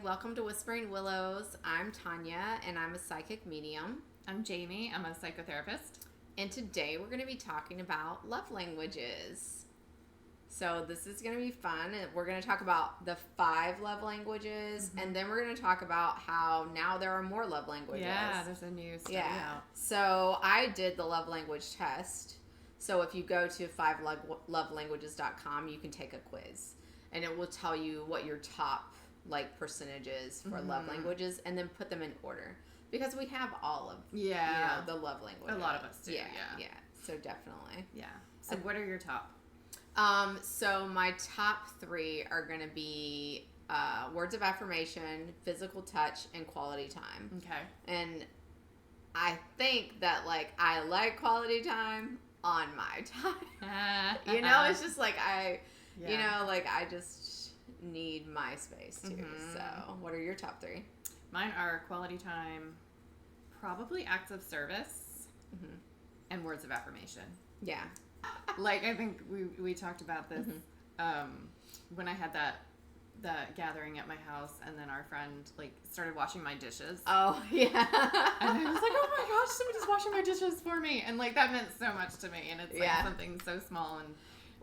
welcome to Whispering Willows. I'm Tanya, and I'm a psychic medium. I'm Jamie. I'm a psychotherapist. And today we're going to be talking about love languages. So this is going to be fun. And we're going to talk about the 5 love languages, and then we're going to talk about how now there are more love languages. Yeah, there's a new study out. So I did the love language test. So if you go to 5lovelanguages.com, you can take a quiz, and it will tell you what your top percentages for love languages, and then put them in order, because we have all of the love languages. A lot of us do. Yeah. So definitely. Yeah. So what are your top? So my top 3 are going to be words of affirmation, physical touch, and quality time. Okay. And I think that I like quality time on my time. It's just I just need my space too. So what are your top 3? Mine are quality time, probably acts of service, and words of affirmation. Yeah. I think we talked about this when I had that gathering at my house, and then our friend started washing my dishes. Oh yeah. And I was like, oh my gosh, somebody's washing my dishes for me, and that meant so much to me. And it's something so small and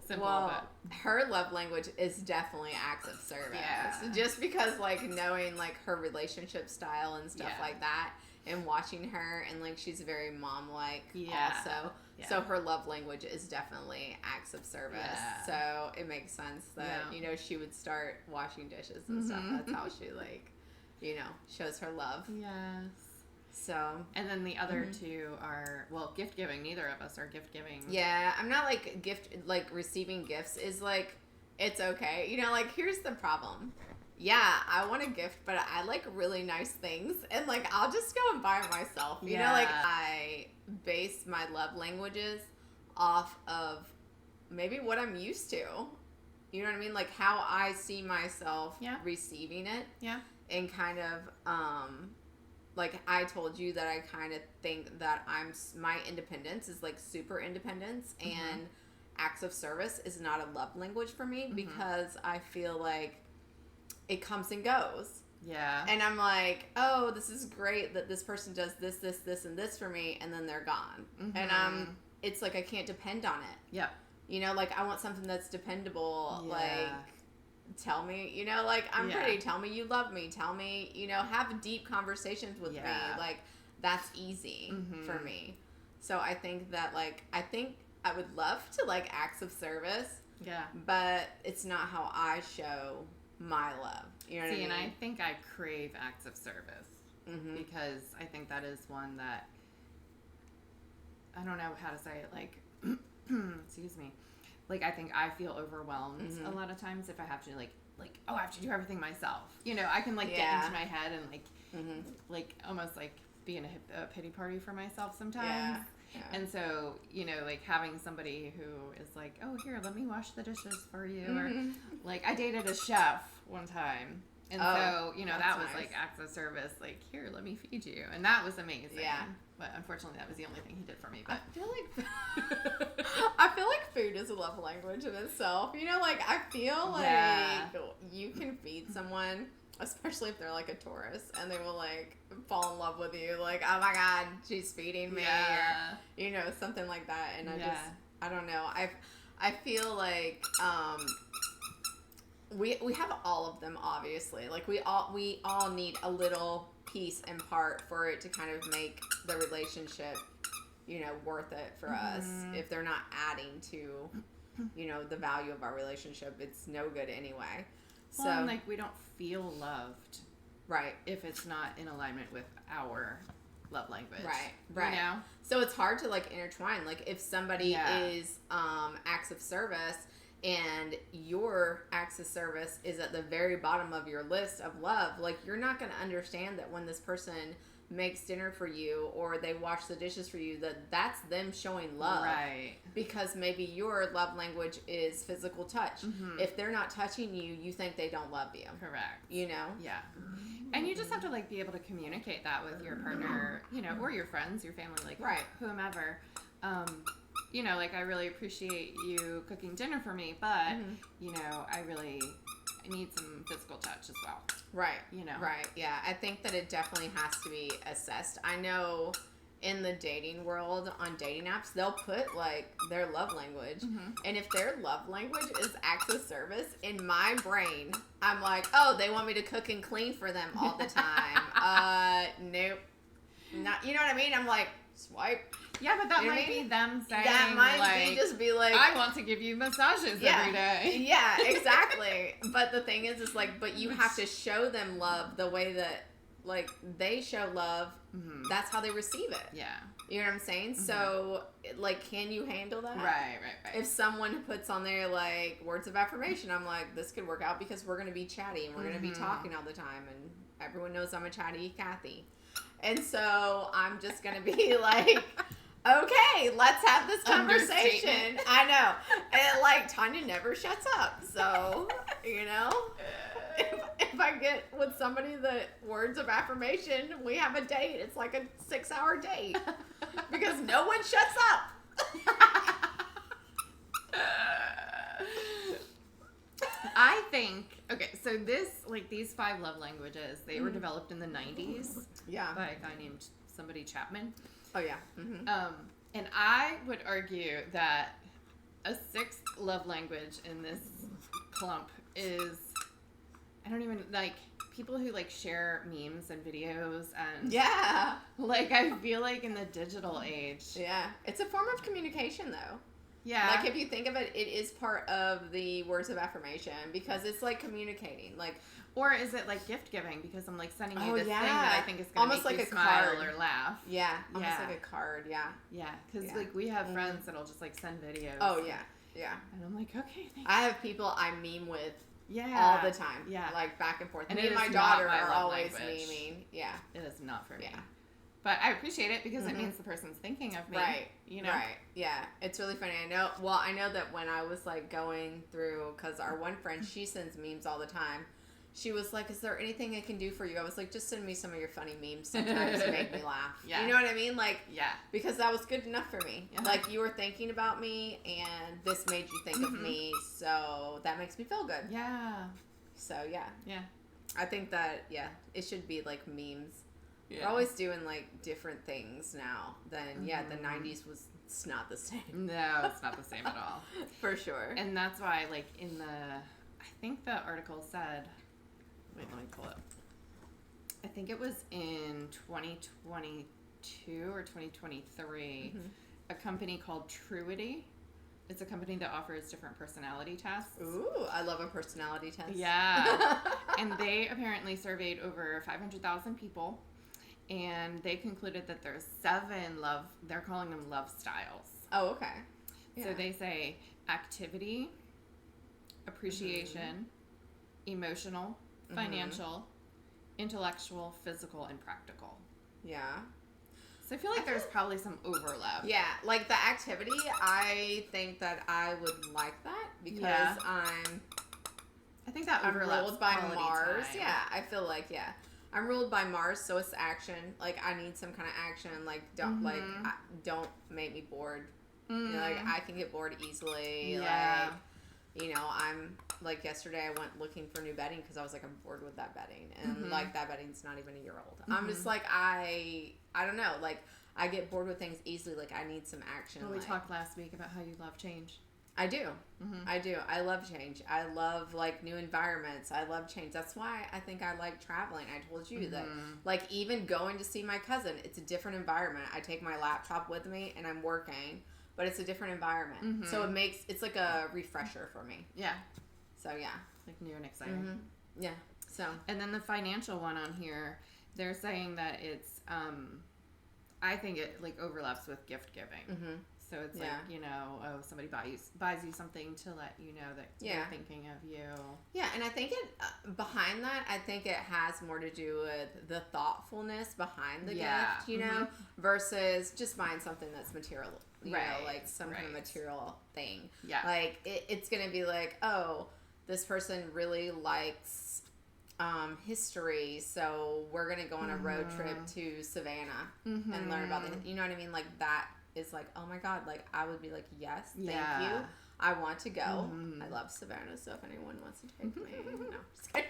simple. Well, but her love language is definitely acts of service. Yeah. Just because knowing her relationship style and stuff like that, and watching her, and she's very mom-like also. Yeah. So her love language is definitely acts of service. Yeah. So it makes sense that she would start washing dishes and stuff. That's how she shows her love. Yes. So, and then the other 2 are, gift giving. Neither of us are gift giving. Yeah, I'm not receiving gifts is it's okay. Here's the problem. Yeah, I want a gift, but I like really nice things, and I'll just go and buy it myself. I base my love languages off of maybe what I'm used to. You know what I mean? How I see myself receiving it. Yeah. And kind of I told you that I kind of think that my independence is super independence, and acts of service is not a love language for me, because I feel it comes and goes. Yeah. And I'm oh, this is great that this person does this, this, this, and this for me, and then they're gone. And it's I can't depend on it. Yep. I want something that's dependable. Yeah. Tell me, I'm pretty. Tell me you love me. Tell me, have deep conversations with me. That's easy for me. So I think that, I think I would love to acts of service. Yeah. But it's not how I show my love. You know what I mean? And I think I crave acts of service because I think that is one that, I don't know how to say it, excuse me. I think I feel overwhelmed a lot of times if I have to I have to do everything myself. I can get into my head and almost be in a pity party for myself sometimes. Yeah. And so, having somebody who is oh, here, let me wash the dishes for you. Or, I dated a chef one time. And so, that was nice. Acts of service. Here, let me feed you. And that was amazing. Yeah. But unfortunately, that was the only thing he did for me. But I feel food is a love language in itself. I feel you can feed someone, especially if they're a tourist, and they will fall in love with you. Oh my God, she's feeding me, or something like that. And I don't know. I feel we have all of them, obviously. We all need a little piece and part for it to kind of make the relationship, worth it for us. If they're not adding to, the value of our relationship, it's no good anyway. Well, so we don't feel loved, right? If it's not in alignment with our love language, right. So it's hard to intertwine. If somebody is acts of service, and your acts of service is at the very bottom of your list of love, you're not going to understand that when this person makes dinner for you or they wash the dishes for you, that's them showing love. Right. Because maybe your love language is physical touch. If they're not touching you, you think they don't love you. Correct. Yeah. And you just have to be able to communicate that with your partner, or your friends, your family, whomever. I really appreciate you cooking dinner for me, but, I really need some physical touch as well. Right. You know. Right. Yeah. I think that it definitely has to be assessed. I know in the dating world on dating apps, they'll put like their love language. And if their love language is acts of service, in my brain, I'm like, oh, they want me to cook and clean for them all the time. Nope. Not, you know what I mean? I'm like, swipe. Yeah, but that might be them saying, that might like, just be like, I want to give you massages every day. Yeah, exactly. But the thing is like, but you have to show them love the way that, like, they show love. That's how they receive it. Yeah. You know what I'm saying? So, like, can you handle that? Right. If someone puts on there, like, words of affirmation, I'm like, this could work out because we're going to be chatty and we're going to be talking all the time. And everyone knows I'm a chatty Kathy. And so I'm just going to be like, okay, let's have this conversation. I know. And, like, Tanya never shuts up. So, you know, if I get with somebody that words of affirmation, we have a date. It's like a 6-hour date because no one shuts up. I think, okay, so these 5 love languages, they were developed in the 90s. Yeah. By a guy named somebody Chapman. Oh, yeah. And I would argue that a 6th love language in this clump is, I don't even, like, people who, like, share memes and videos and... Yeah. Like, I feel like in the digital age... Yeah. It's a form of communication, though. Yeah. Like, if you think of it, it is part of the words of affirmation because it's, like, communicating. Like... Or is it, like, gift giving? Because I'm, like, sending you this thing yeah. that I think is going to make like you a smile card. or laugh. Yeah. Almost like a card, yeah. Yeah. Because, like, we have friends that'll just, like, send videos. Oh, yeah. Yeah. And I'm like, okay, thanks. I have people I meme with all the time. Yeah. Like, back and forth. And me and my daughter are always memeing. Yeah. It is not for me. But I appreciate it because it means the person's thinking of me. Right. You know? Right. Yeah. It's really funny. I know that when I was, like, going through, because our one friend, she sends memes all the time. She was like, is there anything I can do for you? I was like, just send me some of your funny memes sometimes to make me laugh. Yeah. You know what I mean? Like, yeah. Because that was good enough for me. Like, you were thinking about me, and this made you think of me, so that makes me feel good. Yeah. So, yeah. Yeah. I think that, it should be, like, memes. Yeah. We're always doing, like, different things now than, the 90s was, it's not the same. No, it's not the same at all. For sure. And that's why, like, I think the article said... Wait, let me pull it. I think it was in 2022 or 2023, a company called Truity. It's a company that offers different personality tests. Ooh, I love a personality test. Yeah. And they apparently surveyed over 500,000 people, and they concluded that there's 7 they're calling them love styles. Oh, okay. Yeah. So they say activity, appreciation, emotional, financial, intellectual, physical, and practical. Yeah. So I feel like there's probably some overlap. Yeah, like the activity, I think that I would like that because I think that I'm overlaps ruled by quality Mars. time. Yeah, I feel like I'm ruled by Mars, so it's action. Like I need some kind of action. Like don't make me bored. You know, like I can get bored easily. Yeah. Like, you know, I'm like yesterday I went looking for new bedding because I was like I'm bored with that bedding and like that bedding's not even a year old. I'm just like I don't know, like I get bored with things easily. Like I need some action. Well, we talked last week about how you love change. I do. I do. I love change. I love like new environments. I love change. That's why I think I like traveling. I told you that like even going to see my cousin, it's a different environment. I take my laptop with me and I'm working. But it's a different environment. So it's like a refresher for me. Yeah. So, yeah. Like new and exciting. Yeah. So. And then the financial one on here, they're saying that it's, I think it like overlaps with gift giving. So it's like, you know, somebody buys you something to let you know that they're thinking of you. Yeah, and I think behind that, I think it has more to do with the thoughtfulness behind the gift, you know, versus just buying something that's material. You know, like some kind of material thing. Yeah. Like, it's going to be like, oh, this person really likes history, so we're going to go on a road trip to Savannah and learn about you know what I mean? Like, that is like, oh my God, like I would be like, yes, thank Yeah. you. I want to go. Mm-hmm. I love Savannah, so if anyone wants to take me, no, just kidding.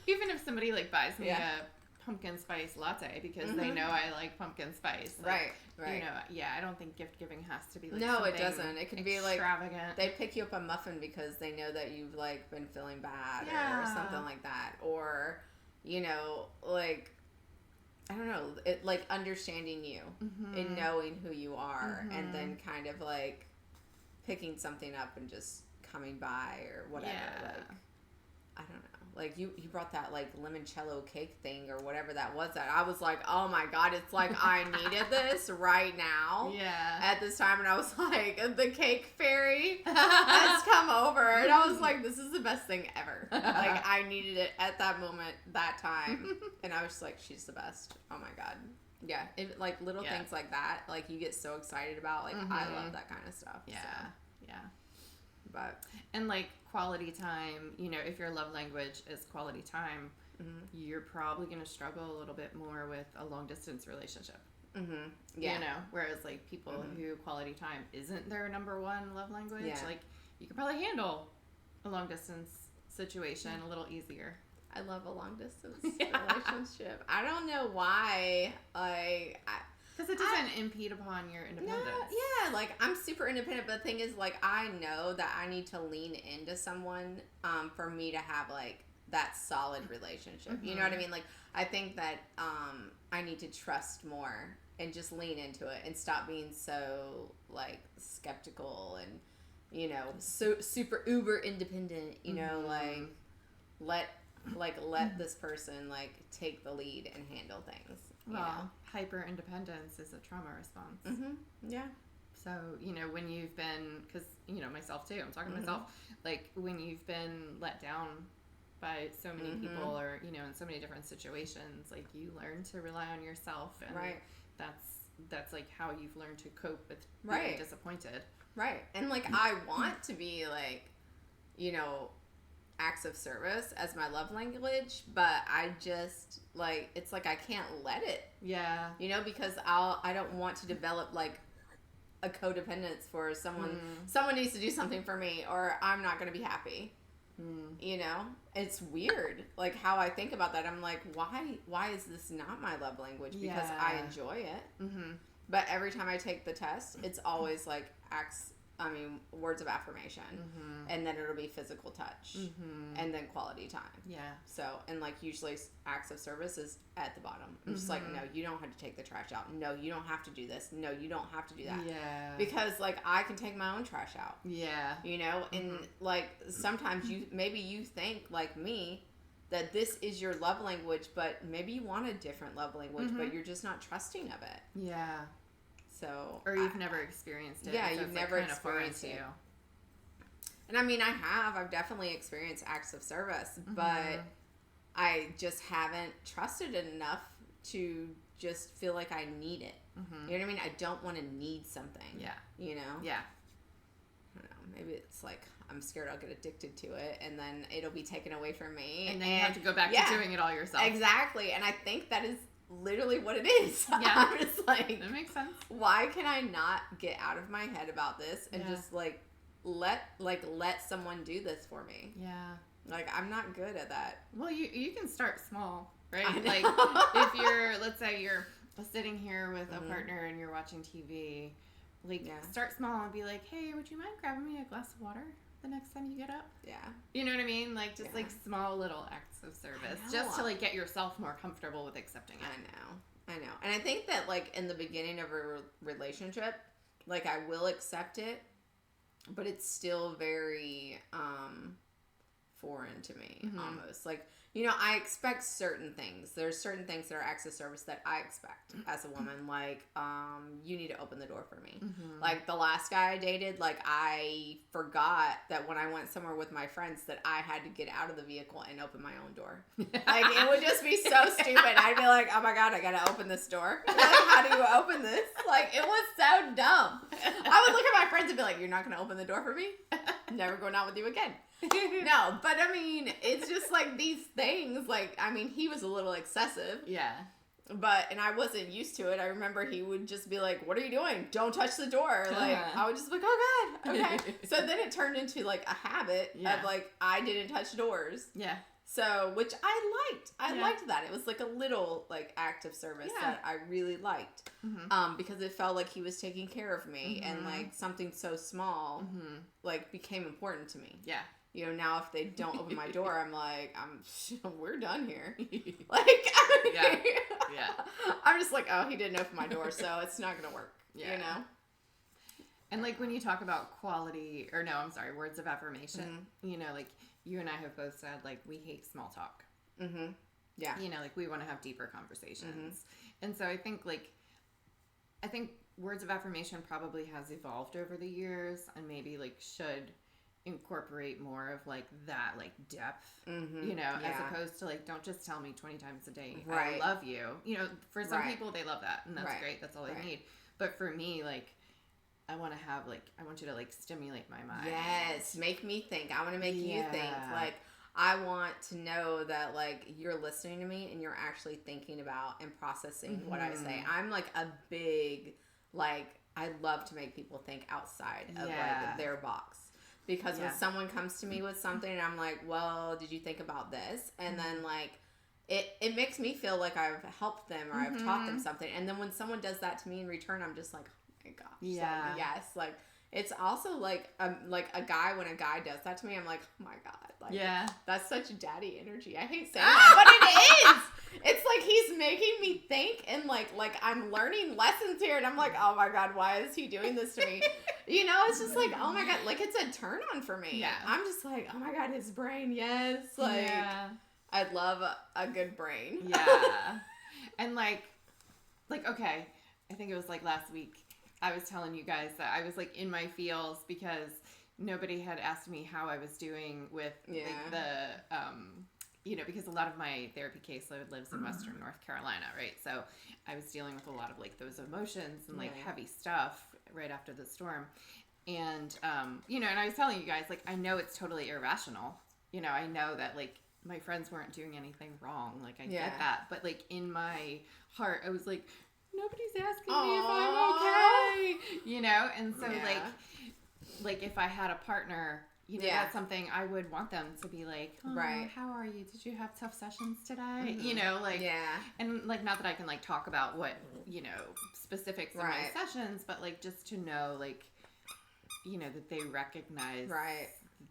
Even if somebody like buys me Yeah. a pumpkin spice latte because they know I like pumpkin spice. Like, Right. You know, yeah, I don't think gift giving has to be like No, it something doesn't. It can be like extravagant. they pick you up a muffin because they know that you've like been feeling bad or Yeah. something like that, or you know, like I don't know, it like understanding you and knowing who you are, and then kind of like picking something up and just coming by or whatever. Yeah. Like I don't know. Like you brought that like limoncello cake thing or whatever that was. That I was like, oh my God, it's like I needed this right now. Yeah. At this time, and I was like, the cake fairy has come over, and I was like, this is the best thing ever. Like I needed it at that moment, that time, and I was just like, she's the best. Oh my God. Yeah, like little things like that, like you get so excited about. Like I love that kind of stuff. Yeah. So. Yeah. But And like quality time, you know, if your love language is quality time, you're probably going to struggle a little bit more with a long distance relationship. Yeah. You know, whereas like people who quality time isn't their number one love language, like you could probably handle a long distance situation a little easier. I love a long distance relationship. I don't know why. Because it doesn't impede upon your independence. Yeah, like I'm super independent, but the thing is, like I know that I need to lean into someone for me to have like that solid relationship. You know what I mean? Like I think that I need to trust more and just lean into it and stop being so like skeptical and you know so super uber independent. You know, let this person like take the lead and handle things. You know? Hyper independence is a trauma response. Yeah. So, you know, when you've been, because, you know, myself too, I'm talking to myself, like when you've been let down by so many people or, you know, in so many different situations, like you learn to rely on yourself. And that's like how you've learned to cope with being disappointed. Right. And like I want to be like, you know, acts of service as my love language, but I just like it's like I can't let it. Yeah. You know, because I don't want to develop like a codependence for someone needs to do something for me or I'm not going to be happy. You know? It's weird like how I think about that. I'm like, why is this not my love language? Because I enjoy it. But every time I take the test, it's always like words of affirmation, and then it'll be physical touch, and then quality time. Yeah. So, and like usually acts of service is at the bottom. I'm just like, no, you don't have to take the trash out. No, you don't have to do this. No, you don't have to do that. Yeah. Because like I can take my own trash out. Yeah. You know, and like sometimes maybe you think like me that this is your love language, but maybe you want a different love language, but you're just not trusting of it. Yeah. So, or you've never experienced it. Yeah, so you've never experienced it. And I mean, I've definitely experienced acts of service, but I just haven't trusted it enough to just feel like I need it. You know what I mean? I don't want to need something. Yeah. You know? Yeah. I don't know. Maybe it's like I'm scared I'll get addicted to it and then it'll be taken away from me. And then you have to go back to doing it all yourself. Exactly. And I think that is literally what it is. Yeah. I'm just like, that makes sense. Why can I not get out of my head about this and just like let someone do this for me? Yeah. Like I'm not good at that. Well, you can start small, right? Like if you're, let's say you're sitting here with a partner and you're watching TV, like start small and be like, hey, would you mind grabbing me a glass of water the next time you get up? Yeah. You know what I mean? Like just like small little acts of service just to like get yourself more comfortable with accepting it. I know. And I think that like in the beginning of a relationship, like I will accept it, but it's still very foreign to me almost. Like, you know, I expect certain things. There's certain things that are acts of service that I expect as a woman. Like, you need to open the door for me. Like, the last guy I dated, like, I forgot that when I went somewhere with my friends that I had to get out of the vehicle and open my own door. Like, it would just be so stupid. I'd be like, oh my God, I gotta open this door. Like, how do you open this? Like, it was so dumb. I would look at my friends and be like, you're not gonna open the door for me? Never going out with you again. No, but I mean, it's just like these things, like, I mean, he was a little excessive. Yeah. and I wasn't used to it. I remember he would just be like, "What are you doing? Don't touch the door." Like, I would just be like, "Oh God, okay." So then it turned into like a habit of like, I didn't touch doors. Yeah. So, which I liked. I liked that. It was like a little like act of service that I really liked. Because it felt like he was taking care of me, and like something so small like became important to me. Yeah. You know, now if they don't open my door, I'm like, we're done here. I'm just like, oh, he didn't open my door, so it's not gonna work. Yeah. You know. And like when you talk about words of affirmation, you know, like you and I have both said like we hate small talk. Yeah. You know, like we want to have deeper conversations. And so I think words of affirmation probably has evolved over the years, and maybe like should incorporate more of like that like depth, you know, as opposed to like, don't just tell me 20 times a day I love you. You know, for some people they love that, and that's great, that's all they need. But for me, like, I want you to like stimulate my mind. Yes, make me think. I want to make you think. Like, I want to know that like you're listening to me and you're actually thinking about and processing what I say. I'm like a big, like, I love to make people think outside of like their box. Because when someone comes to me with something and I'm like, well, did you think about this? And then like, it makes me feel like I've helped them or I've taught them something. And then when someone does that to me in return, I'm just like, oh my gosh. Yeah. Like, yes. Like, it's also like a guy, when a guy does that to me, I'm like, oh my God. Like, that's such daddy energy. I hate saying that, but it is. It's like he's making me think, and like I'm learning lessons here, and I'm like, oh my God, why is he doing this to me? You know, it's just like, oh my God, like it's a turn on for me. Yeah. I'm just like, oh my God, his brain, yes. Like, I love a good brain. Yeah. And like, okay, I think it was like last week, I was telling you guys that I was like in my feels because nobody had asked me how I was doing with like the, you know, because a lot of my therapy caseload lives in Western North Carolina, right? So I was dealing with a lot of like those emotions and like heavy stuff right after the storm. And, you know, and I was telling you guys, like, I know it's totally irrational. You know, I know that like my friends weren't doing anything wrong. Like, I get that. But like in my heart, I was like, nobody's asking me if I'm okay. You know? And so like if I had a partner, you know, that's something I would want them to be like, oh, how are you? Did you have tough sessions today? You know, like, and like, not that I can like talk about what, you know, specifics of my sessions, but like just to know, like, you know, that they recognize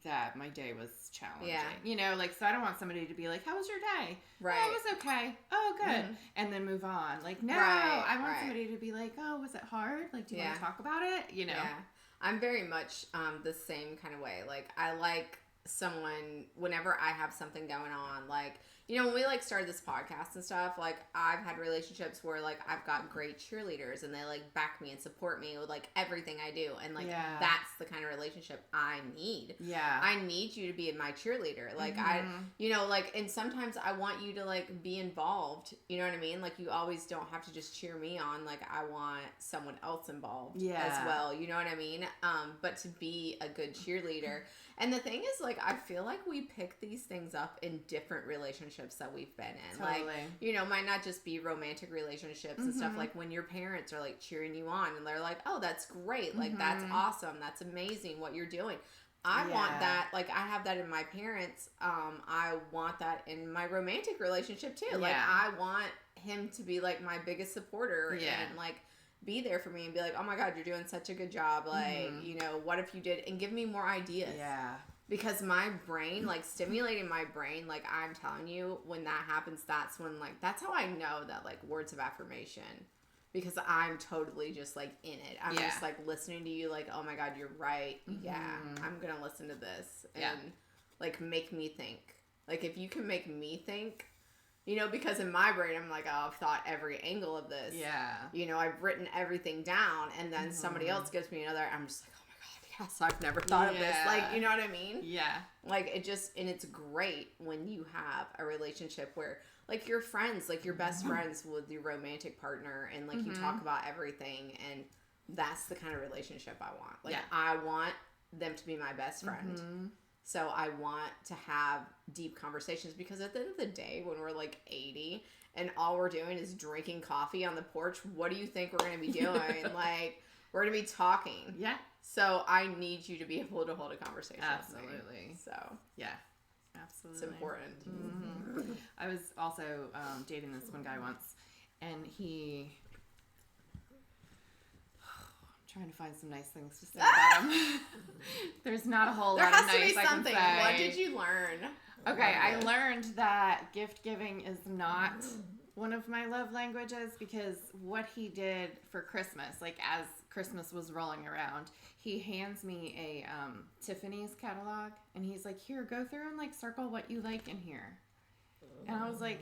that my day was challenging. You know, like, so I don't want somebody to be like, how was your day? Oh, it was okay. Oh, good. And then move on. Like, no, I want somebody to be like, oh, was it hard? Like, do you want to talk about it? You know? I'm very much the same kind of way. Like, I like someone, whenever I have something going on, like, you know, when we like started this podcast and stuff, like I've had relationships where like I've got great cheerleaders and they like back me and support me with like everything I do. And like, that's the kind of relationship I need. Yeah. I need you to be my cheerleader. Like I, you know, like, and sometimes I want you to like be involved. You know what I mean? Like, you always don't have to just cheer me on. Like, I want someone else involved as well. You know what I mean? But to be a good cheerleader. And the thing is, like, I feel like we pick these things up in different relationships that we've been in. Totally. Like, you know, might not just be romantic relationships and stuff. Like, when your parents are, like, cheering you on and they're like, oh, that's great. Like, that's awesome. That's amazing what you're doing. I want that. Like, I have that in my parents. I want that in my romantic relationship, too. Like, I want him to be, like, my biggest supporter and, like, be there for me and be like, oh my God, you're doing such a good job. Like, you know, what if you did, and give me more ideas. Yeah. Because my brain, like, stimulating my brain, like, I'm telling you, when that happens, that's when, like, that's how I know that, like, words of affirmation, because I'm totally just, like, in it. I'm just, like, listening to you, like, oh my God, you're right. Yeah, I'm gonna listen to this and, like, make me think. Like, if you can make me think, you know, because in my brain, I'm like, oh, I've thought every angle of this. Yeah. You know, I've written everything down, and then somebody else gives me another, I'm just like, oh my God, yes, I've never thought of this. Like, you know what I mean? Yeah. Like, it just, and it's great when you have a relationship where, like, you're friends, like, you're best friends with your romantic partner, and, like, you talk about everything, and that's the kind of relationship I want. Like, I want them to be my best friend. So I want to have deep conversations, because at the end of the day, when we're like 80 and all we're doing is drinking coffee on the porch, what do you think we're going to be doing? Like, we're going to be talking. Yeah. So I need you to be able to hold a conversation Absolutely. with me. So yeah, absolutely. It's important. Mm-hmm. I was also dating this one guy once, and he... I'm trying to find some nice things to say about him. There's not a whole lot of nice I can say. There has to be something. What did you learn? Okay, I learned that gift giving is not one of my love languages, because what he did for Christmas, like as Christmas was rolling around, he hands me a Tiffany's catalog, and he's like, here, go through and like circle what you like in here. And I was like,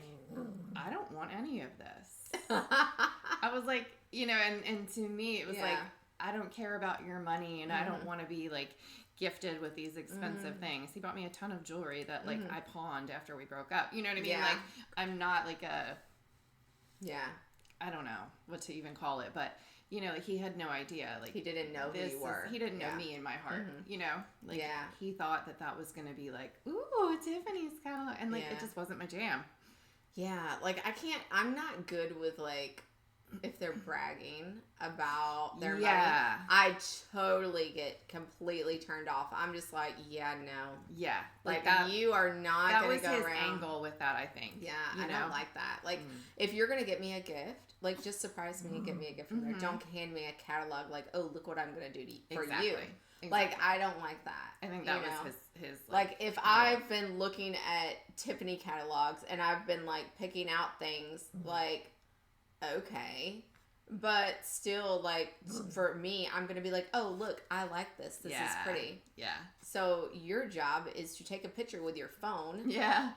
I don't want any of this. I was like, and to me it was like, I don't care about your money, and I don't want to be like gifted with these expensive things. He bought me a ton of jewelry that like I pawned after we broke up. You know what I mean? Yeah. Like, I'm not like I don't know what to even call it, but like he had no idea. Like, he didn't know who you were. He didn't know me in my heart. Like he thought that was going to be like, ooh, Tiffany's catalog, and like it just wasn't my jam. Yeah, like I'm not good with like if they're bragging about their money. I totally get completely turned off. I'm just like, no. Yeah. Like that, you are not going to go around. That was his angle with that, I think. Yeah, I don't like that. Like, if you're going to get me a gift, like, just surprise me and get me a gift from there. Don't hand me a catalog like, oh, look what I'm going to do for you. Exactly. Like, I don't like that. I think that was his like if I've been looking at Tiffany catalogs and I've been, like, picking out things, like, okay, but still, like, for me, I'm gonna be like, oh, look, I like this is pretty. So your job is to take a picture with your phone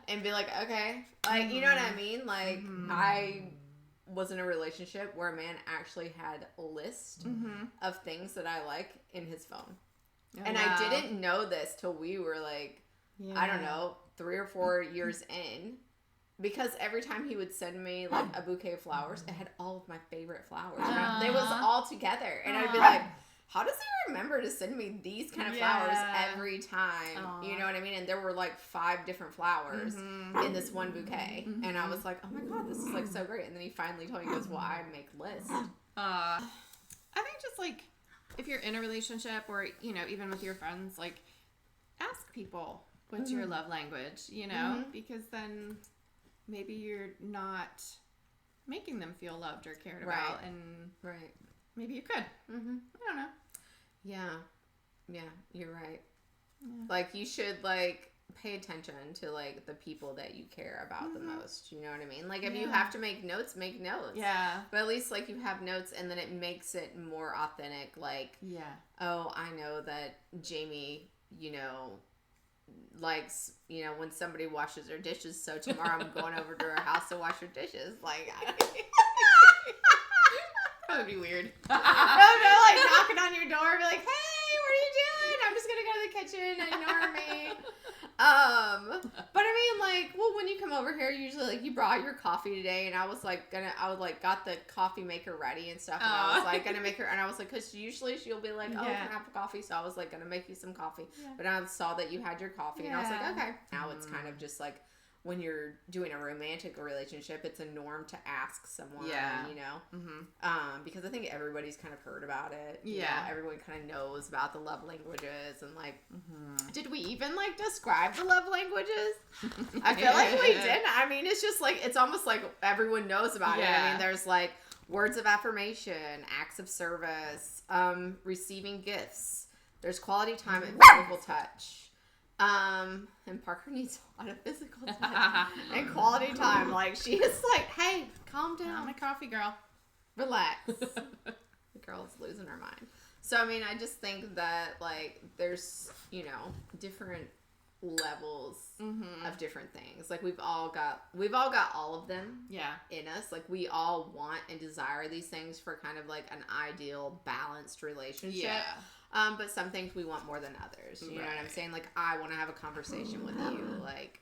and be like, okay, like, you know what I mean? Like, I was in a relationship where a man actually had a list of things that I like in his phone. And I didn't know this till we were like, I don't know, 3 or 4 years in. Because every time he would send me, like, a bouquet of flowers, it had all of my favorite flowers. And it was all together. And I'd be like, how does he remember to send me these kind of flowers every time? You know what I mean? And there were, like, 5 different flowers in this one bouquet. And I was like, oh, my God, this is, like, so great. And then he finally told me, he goes, well, I make lists. I think just, like, if you're in a relationship or, even with your friends, like, ask people what's your love language, because then... maybe you're not making them feel loved or cared about, and maybe you could. I don't know. Yeah, you're right. Yeah. Like, you should, like, pay attention to, like, the people that you care about the most. You know what I mean? Like, if you have to make notes, make notes. Yeah. But at least, like, you have notes, and then it makes it more authentic. Like, oh, I know that Jamie, likes, when somebody washes their dishes, so tomorrow I'm going over to her house to wash her dishes. Like, that would be weird. No, like, knocking on your door and be like, hey, what are you doing? I'm just gonna go to the kitchen, ignore me. But I mean, like, well, when you come over here, usually, like, you brought your coffee today, and I was got the coffee maker ready and stuff, and I was, like, gonna make her, and I was, like, because usually she'll be like, oh, can I have a coffee? So I was, like, gonna make you some coffee, but I saw that you had your coffee, and I was like, okay. Now it's kind of just, like, when you're doing a romantic relationship, it's a norm to ask someone, because I think everybody's kind of heard about it. You know, everyone kind of knows about the love languages, and, like, did we even, like, describe the love languages? I feel like we didn't. I mean, it's just, like, it's almost like everyone knows about it. I mean, there's, like, words of affirmation, acts of service, receiving gifts. There's quality time and physical touch. And Parker needs a lot of physical touch and quality time. Like, she is like, hey, calm down. I'm a coffee girl. Relax. The girl's losing her mind. So, I mean, I just think that, like, there's, different levels of different things. Like, we've all got all of them in us. Like, we all want and desire these things for kind of, like, an ideal, balanced relationship. Yeah. But some things we want more than others. You know what I'm saying? Like, I want to have a conversation with you. Like,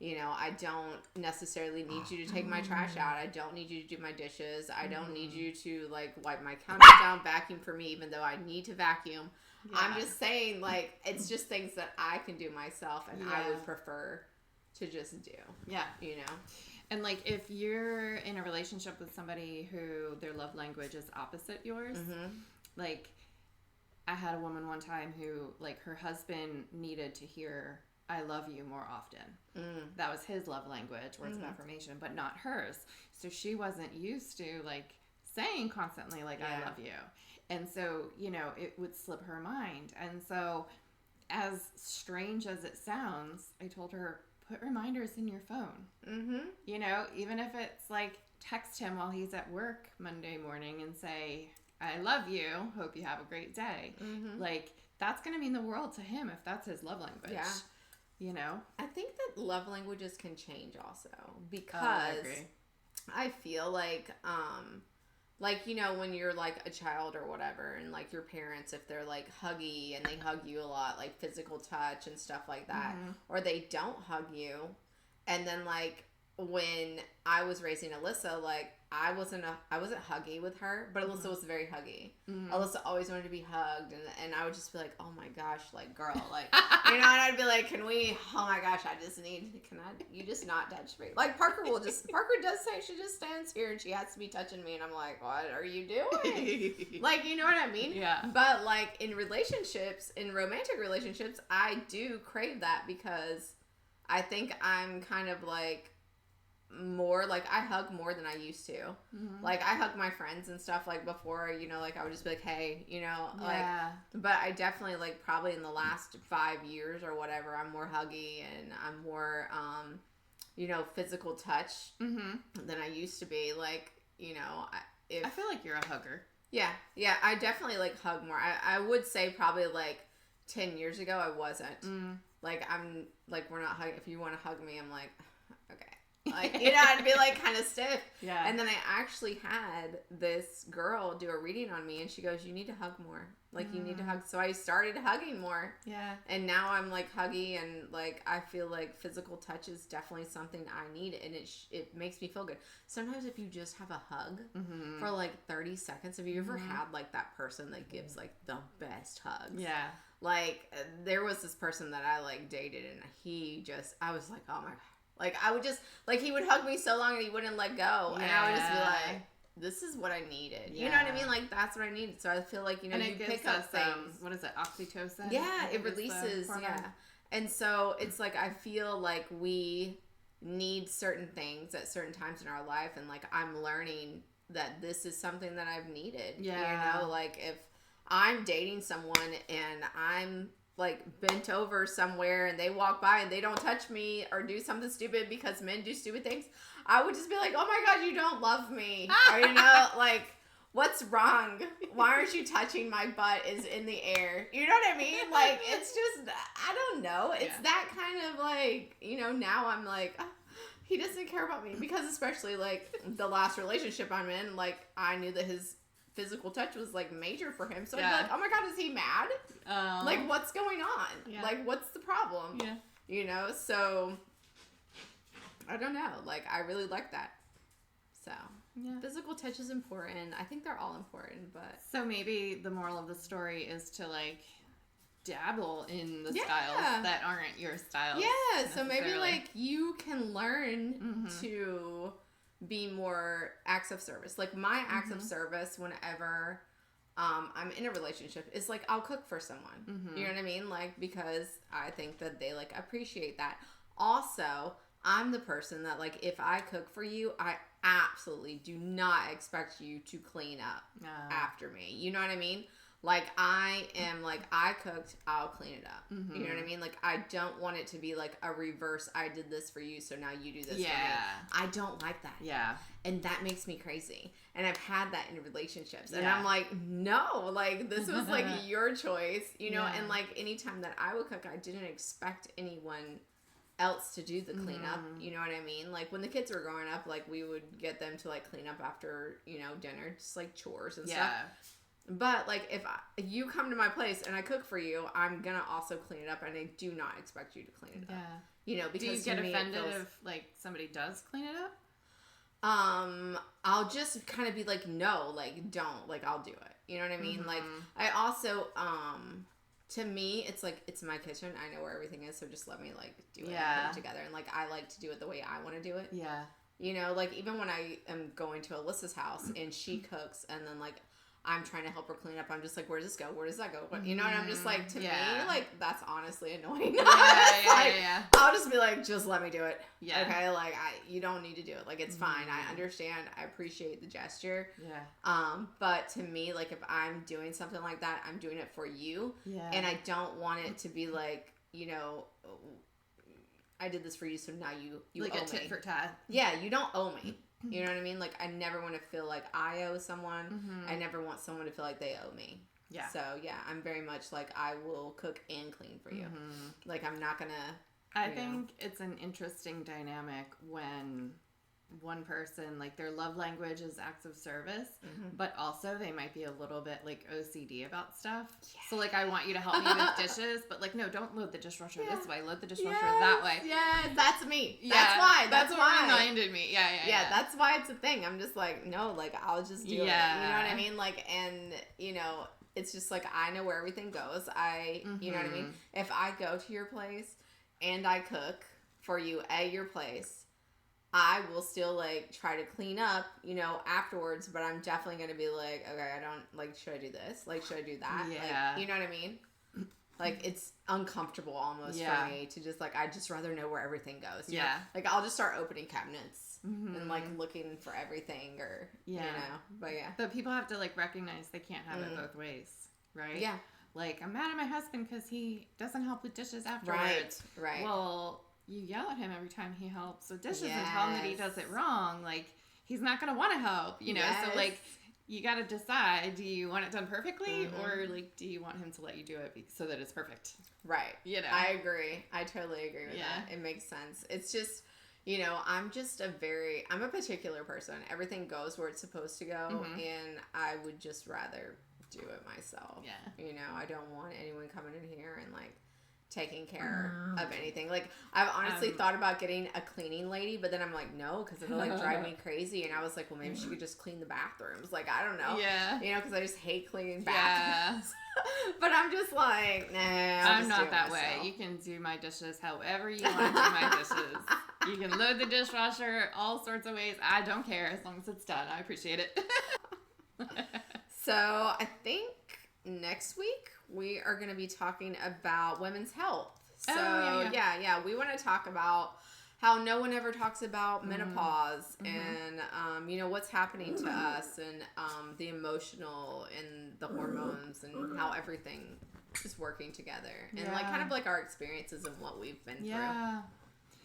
I don't necessarily need you to take my trash out. I don't need you to do my dishes. I don't need you to, like, wipe my counter down, vacuum for me, even though I need to vacuum. Yeah. I'm just saying, like, it's just things that I can do myself, and I would prefer to just do. Yeah. And like if you're in a relationship with somebody who their love language is opposite yours, like I had a woman one time who like her husband needed to hear I love you more often. That was his love language, words of affirmation, but not hers. So she wasn't used to like saying constantly like I love you. And so, you know, it would slip her mind. And so as strange as it sounds, I told her, put reminders in your phone. You know, even if it's like text him while he's at work Monday morning and say, I love you, hope you have a great day. Like, that's going to mean the world to him if that's his love language. Yeah. You know? I think that love languages can change also because I feel like, you know, when you're like a child or whatever and like your parents, if they're like huggy and they hug you a lot, like physical touch and stuff like that, or they don't hug you. And then like when I was raising Alyssa, like I wasn't huggy with her, but Alyssa was very huggy. Alyssa always wanted to be hugged, and I would just be like, oh my gosh, like girl, like you know, and I'd be like, oh my gosh, you just not touch me? Like Parker does say she just stands here and she has to be touching me, and I'm like, what are you doing? Like, you know what I mean? Yeah. But like in romantic relationships, I do crave that because I think I'm kind of like more like I hug more than I used to. Like I hug my friends and stuff like before, you know, like I would just be like, hey, you know, like but I definitely like probably in the last 5 years or whatever, I'm more huggy and I'm more you know, physical touch than I used to be. Like, you know, I feel like you're a hugger. Yeah, I definitely like hug more. I would say probably like 10 years ago I wasn't. Like I'm like, we're not hugging. If you want to hug me, I'm like, okay. Like, you know, I'd be like kind of stiff. Yeah. And then I actually had this girl do a reading on me and she goes, you need to hug more. Like you need to hug. So I started hugging more. Yeah. And now I'm like huggy and like I feel like physical touch is definitely something I need and it makes me feel good. Sometimes if you just have a hug for like 30 seconds, have you ever had like that person that gives like the best hugs? Yeah. Like there was this person that I like dated and I was like, oh my God. Like, I would just, like, he would hug me so long and he wouldn't let go. Yeah. And I would just be like, this is what I needed. Yeah. You know what I mean? Like, that's what I needed. So I feel like, you know, and you pick up things. What is it? Oxytocin? Yeah, it releases. Yeah. And so it's like, I feel like we need certain things at certain times in our life. And, like, I'm learning that this is something that I've needed. Yeah. You know, like, if I'm dating someone and I'm like bent over somewhere and they walk by and they don't touch me or do something stupid because men do stupid things, I would just be like, oh my God, you don't love me. Or, you know, like, what's wrong? Why aren't you touching my butt is in the air? You know what I mean? Like, it's just, I don't know. It's that kind of like, you know, now I'm like, he doesn't care about me. Because especially like the last relationship I'm in, like I knew that his physical touch was like major for him. So I'd be like, oh my God, is he mad? Like, what's going on? Yeah. Like, what's the problem? Yeah. You know, so I don't know. Like, I really like that. So physical touch is important. I think they're all important, but so maybe the moral of the story is to like dabble in the styles that aren't your styles. Yeah. So maybe like you can learn to be more acts of service. Like my acts of service whenever I'm in a relationship is like I'll cook for someone. You know what I mean? Like because I think that they like appreciate that. Also, I'm the person that like if I cook for you, I absolutely do not expect you to clean up after me. You know what I mean? Like I am like I cooked, I'll clean it up. You know what I mean? Like I don't want it to be like a reverse. I did this for you, so now you do this for me. I don't like that. Yeah, and that makes me crazy. And I've had that in relationships, and I'm like, no, like this was like your choice, you know. And like anytime that I would cook, I didn't expect anyone else to do the cleanup. You know what I mean? Like when the kids were growing up, like we would get them to like clean up after dinner, just like chores and stuff. But, like, if you come to my place and I cook for you, I'm going to also clean it up, and I do not expect you to clean it up. You know, because do you get offended if, like, somebody does clean it up? I'll just kind of be like, no, like, don't. Like, I'll do it. You know what I mean? Like, I also, to me, it's like, it's my kitchen. I know where everything is, so just let me, like, do it and put it together. And, like, I like to do it the way I want to do it. Yeah. You know, like even when I am going to Alyssa's house and she cooks and then like I'm trying to help her clean up, I'm just like, where does this go? Where does that go? You know, and I'm just like, to me, like, that's honestly annoying. I'll just be like, just let me do it. Yeah. Okay, like, you don't need to do it. Like, it's fine. I understand. I appreciate the gesture. Yeah. But to me, like, if I'm doing something like that, I'm doing it for you. Yeah. And I don't want it to be like, you know, I did this for you, so now you like owe me. Like a tit for tat. Yeah, you don't owe me. You know what I mean? Like, I never want to feel like I owe someone. Mm-hmm. I never want someone to feel like they owe me. Yeah. So, yeah, I'm very much like, I will cook and clean for you. Mm-hmm. Like, I'm not going to... I think it's an interesting dynamic when one person, like, their love language is acts of service, but also they might be a little bit, like, OCD about stuff. Yes. So, like, I want you to help me with dishes, but, like, no, don't load the dishwasher this way. Load the dishwasher that way. Yeah, that's me. That's why. That's what reminded me. Yeah, that's why it's a thing. I'm just like, no, like, I'll just do it. You know what I mean? Like, and, you know, it's just like, I know where everything goes. You know what I mean? If I go to your place and I cook for you at your place, I will still, like, try to clean up, you know, afterwards, but I'm definitely going to be like, okay, I don't, like, should I do this? Like, should I do that? Yeah. Like, you know what I mean? Like, it's uncomfortable almost for me to just, like, I'd just rather know where everything goes. You know? Like, I'll just start opening cabinets and, like, looking for everything or, you know, but yeah. But people have to, like, recognize they can't have it both ways, right? Yeah. Like, I'm mad at my husband because he doesn't help with dishes afterwards. Right. Well... You yell at him every time he helps with dishes and tell him that he does it wrong. Like, he's not going to want to help, you know? So, like, you got to decide, do you want it done perfectly or, like, do you want him to let you do it so that it's perfect? Right. You know? I agree. I totally agree with that. It makes sense. It's just, you know, I'm a particular person. Everything goes where it's supposed to go, and I would just rather do it myself. Yeah. You know, I don't want anyone coming in here and, like, taking care of anything. Like, I've honestly thought about getting a cleaning lady, but then I'm like, no, because it'll, like, drive me crazy. And I was like, well, maybe she could just clean the bathrooms. Like, I don't know. Yeah. You know, because I just hate cleaning bathrooms. Yeah. But I'm just like, nah, I'm not that way. You can do my dishes however you want to do my dishes. You can load the dishwasher all sorts of ways. I don't care as long as it's done. I appreciate it. So, I think next week we are going to be talking about women's health. So, we want to talk about how no one ever talks about menopause and, you know, what's happening to us and the emotional and the hormones and how everything is working together. And, like, kind of like our experiences and what we've been through.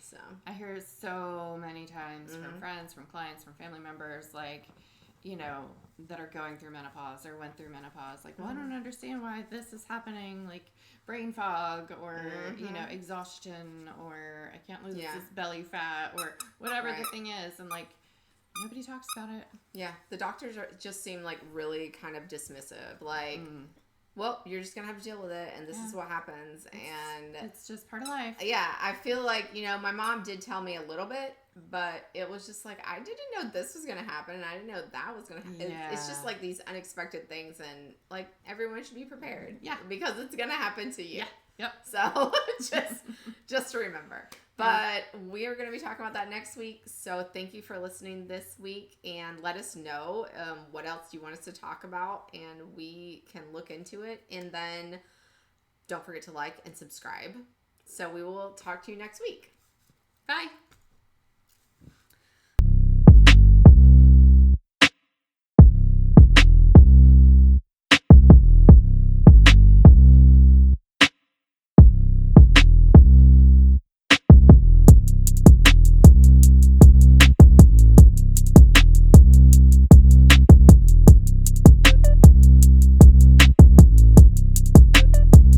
So I hear so many times from friends, from clients, from family members, like, you know, that are going through menopause or went through menopause, like, well, I don't understand why this is happening, like brain fog or, you know, exhaustion or I can't lose this belly fat or whatever the thing is. And, like, nobody talks about it. Yeah. The doctors just seem, like, really kind of dismissive. Like, well, you're just going to have to deal with it, and this is what happens. It's just part of life. Yeah. I feel like, you know, my mom did tell me a little bit, but it was just like, I didn't know this was going to happen, and I didn't know that was going to happen. Yeah. It's just, like, these unexpected things, and, like, everyone should be prepared. Yeah. Because it's going to happen to you. Yeah. Yep. So, just remember. But we are going to be talking about that next week. So thank you for listening this week, and let us know what else you want us to talk about, and we can look into it. And then don't forget to like and subscribe. So we will talk to you next week. Bye.